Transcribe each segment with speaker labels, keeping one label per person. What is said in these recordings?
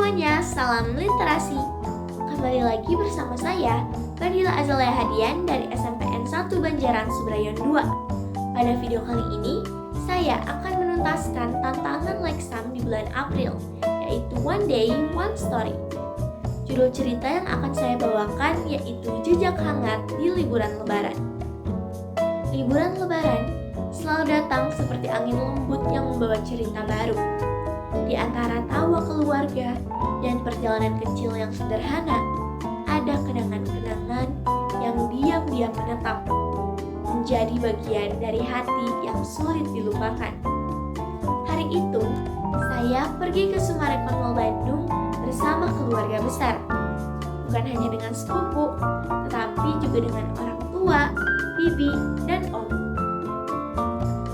Speaker 1: semuanya, salam literasi. Kembali lagi bersama saya, Fadila Azalea Hadian dari SMPN 1 Banjaran Subrayon 2. Pada video kali ini, saya akan menuntaskan tantangan Lexam di bulan April, yaitu One Day, One Story. Judul cerita yang akan saya bawakan yaitu Jejak Hangat di Liburan Lebaran. Liburan Lebaran selalu datang seperti angin lembut yang membawa cerita baru. Di antara tawa keluarga dan perjalanan kecil yang sederhana, ada kenangan-kenangan yang diam-diam menetap, menjadi bagian dari hati yang sulit dilupakan. Hari itu, saya pergi ke Sumarekon Mall Bandung bersama keluarga besar. Bukan hanya dengan sepupu, tetapi juga dengan orang tua, bibi, dan om.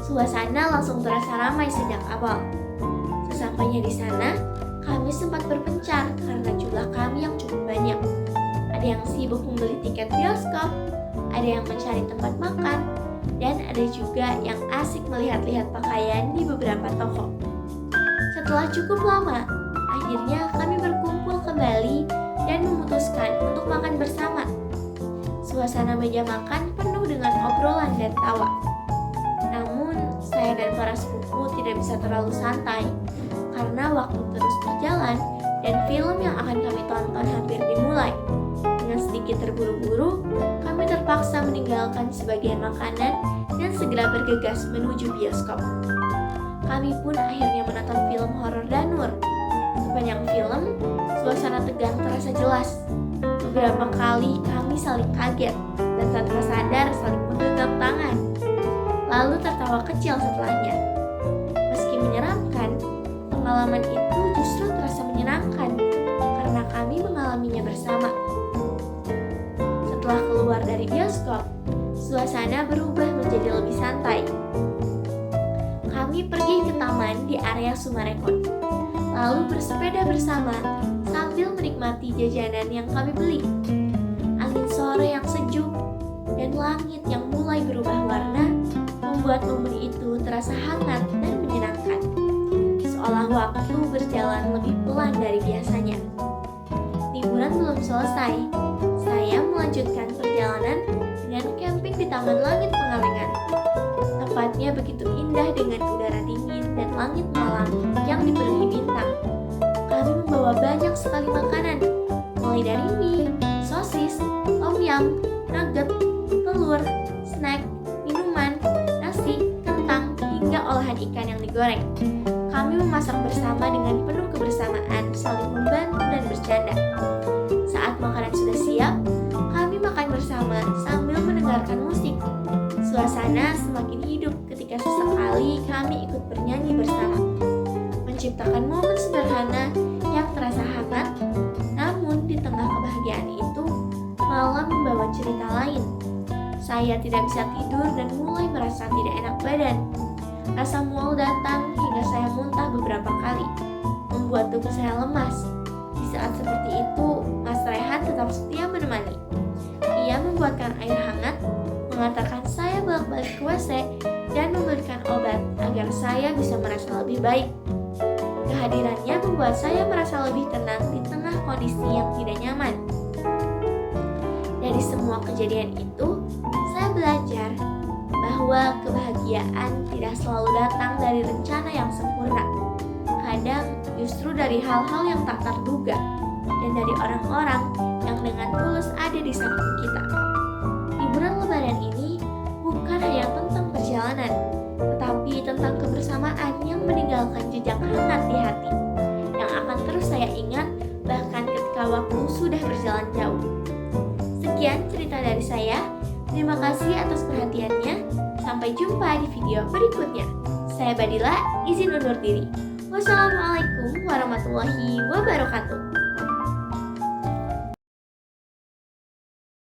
Speaker 1: Suasana langsung terasa ramai sejak awal. Sesampainya di sana, kami sempat berpencar karena jumlah kami yang cukup banyak. Ada yang sibuk membeli tiket bioskop, ada yang mencari tempat makan, dan ada juga yang asik melihat-lihat pakaian di beberapa toko. Setelah cukup lama, akhirnya kami berkumpul kembali dan memutuskan untuk makan bersama. Suasana meja makan penuh dengan obrolan dan tawa. Namun, saya dan para sepupu tidak bisa terlalu santai karena waktu terus berjalan dan film yang akan kami tonton hampir dimulai. Dengan sedikit terburu-buru, kami terpaksa meninggalkan sebagian makanan dan segera bergegas menuju bioskop. Kami pun akhirnya menonton film horor Danur. Sepanjang film, suasana tegang terasa jelas. Beberapa kali kami saling kaget dan tanpa sadar saling menggenggam tangan, lalu tertawa kecil setelahnya. Meski menyeramkan, pengalaman itu justru terasa menyenangkan karena kami mengalaminya bersama. Setelah keluar dari bioskop, suasana berubah menjadi lebih santai. Kami pergi ke taman di area Sumarekon, lalu bersepeda bersama sambil menikmati jajanan yang kami beli. Angin sore yang sejuk dan langit yang mulai berubah warna membuat momen itu terasa hangat dan menyenangkan. Seolah waktu berjalan lebih pelan dari biasanya. Liburan belum selesai. Saya melanjutkan perjalanan dengan camping di Taman Langit Pengalengan. Tempatnya begitu indah dengan udara dingin dan langit malam yang dipenuhi bintang. Kami membawa banyak sekali makanan, mulai dari mie, sosis, tom yum, nugget, telur, snack, minuman, nasi, kentang, hingga olahan ikan yang digoreng. Kami memasak bersama dengan penuh kebersamaan, saling membantu dan bercanda. Saat makanan sudah siap, kami makan bersama sambil mendengarkan musik. Suasana semakin hidup ketika sesekali kami ikut bernyanyi bersama, menciptakan momen sederhana yang terasa hangat. Namun di tengah kebahagiaan itu, malam membawa cerita lain. Saya tidak bisa tidur dan mulai merasa tidak enak badan. Rasa mual datang hingga saya muntah beberapa kali, membuat tubuh saya lemas. Di saat seperti itu, Mas Rehan tetap setia menemani. Ia membuatkan air hangat, mengantarkan saya bolak-balik ke WC, dan memberikan obat agar saya bisa merasa lebih baik. Kehadirannya membuat saya merasa lebih tenang di tengah kondisi yang tidak nyaman. Dari semua kejadian itu, saya belajar bahwa kebahagiaan tidak selalu datang dari rencana yang sempurna. Kadang justru dari hal-hal yang tak terduga dan dari orang-orang yang dengan tulus ada di samping kita. Liburan Lebaran ini bukan hanya tentang perjalanan, tetapi tentang kebersamaan yang meninggalkan jejak hangat di hati, yang akan terus saya ingat bahkan ketika waktu sudah berjalan jauh. Sekian cerita dari saya. Terima kasih atas perhatiannya. Sampai jumpa di video berikutnya. Saya Badila, izin undur diri. Wassalamualaikum warahmatullahi wabarakatuh.